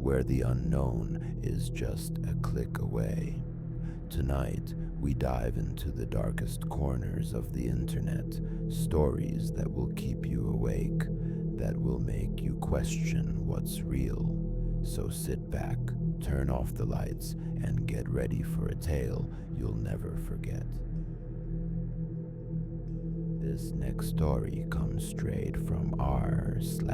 where the unknown is just a click away. Tonight, we dive into the darkest corners of the internet, stories that will keep you awake, that will make you question what's real. So sit back, turn off the lights, and get ready for a tale you'll never forget. This next story comes straight from r/NoSleep.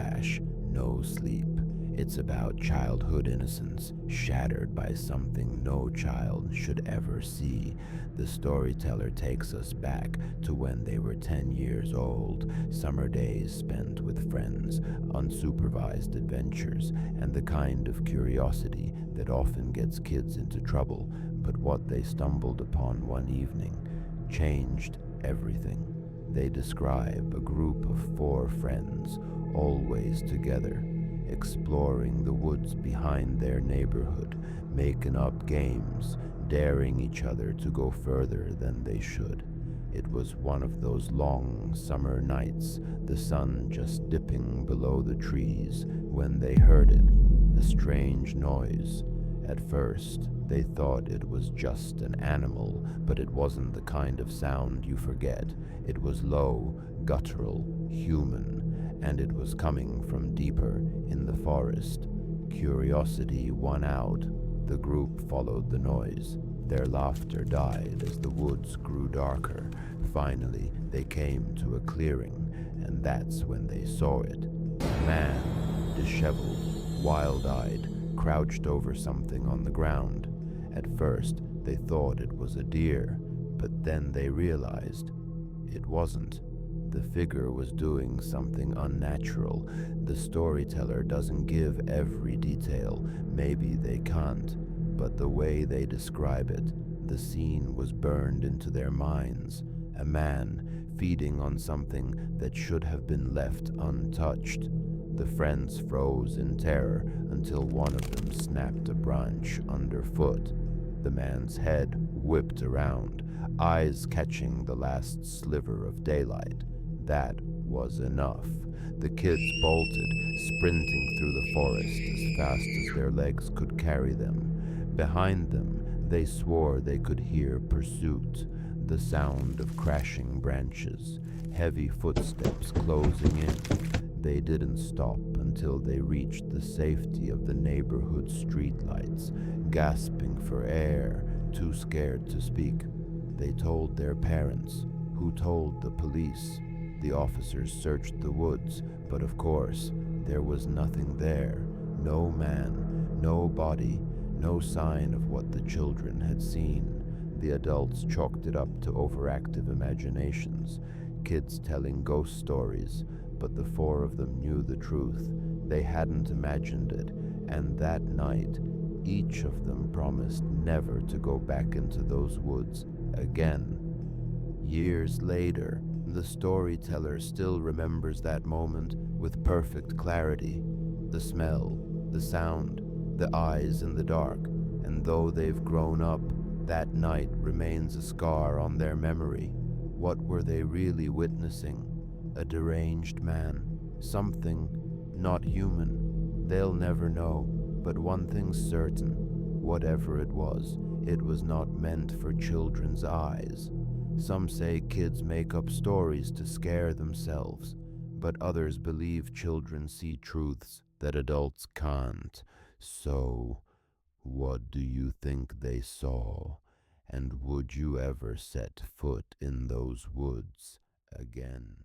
It's about childhood innocence shattered by something no child should ever see. The storyteller takes us back to when they were 10 years old, summer days spent with friends, unsupervised adventures, and the kind of curiosity that often gets kids into trouble. But what they stumbled upon one evening changed everything. They describe a group of 4 friends, always together, exploring the woods behind their neighborhood, making up games, daring each other to go further than they should. It was one of those long summer nights, the sun just dipping below the trees, when they heard it, a strange noise. At first, they thought it was just an animal, but it wasn't the kind of sound you forget. It was low, guttural, human, and it was coming from deeper in the forest. Curiosity won out. The group followed the noise. Their laughter died as the woods grew darker. Finally, they came to a clearing, and that's when they saw it. A man, disheveled, wild-eyed, crouched over something on the ground. At first, they thought it was a deer, but then they realized it wasn't. The figure was doing something unnatural. The storyteller doesn't give every detail. Maybe they can't, but the way they describe it, the scene was burned into their minds. A man feeding on something that should have been left untouched. The friends froze in terror until one of them snapped a branch underfoot. The man's head whipped around, eyes catching the last sliver of daylight. That was enough. The kids bolted, sprinting through the forest as fast as their legs could carry them. Behind them, they swore they could hear pursuit, the sound of crashing branches, heavy footsteps closing in. They didn't stop until they reached the safety of the neighborhood streetlights, gasping for air, too scared to speak. They told their parents, who told the police. The officers searched the woods, but of course, there was nothing there. No man, no body, no sign of what the children had seen. The adults chalked it up to overactive imaginations, kids telling ghost stories, but the 4 of them knew the truth. They hadn't imagined it, and that night, each of them promised never to go back into those woods again. Years later, the storyteller still remembers that moment with perfect clarity. The smell, the sound, the eyes in the dark, and though they've grown up, that night remains a scar on their memory. What were they really witnessing? A deranged man, something not human. They'll never know, but one thing's certain. Whatever it was not meant for children's eyes. Some say kids make up stories to scare themselves, but others believe children see truths that adults can't. So, what do you think they saw? And would you ever set foot in those woods again?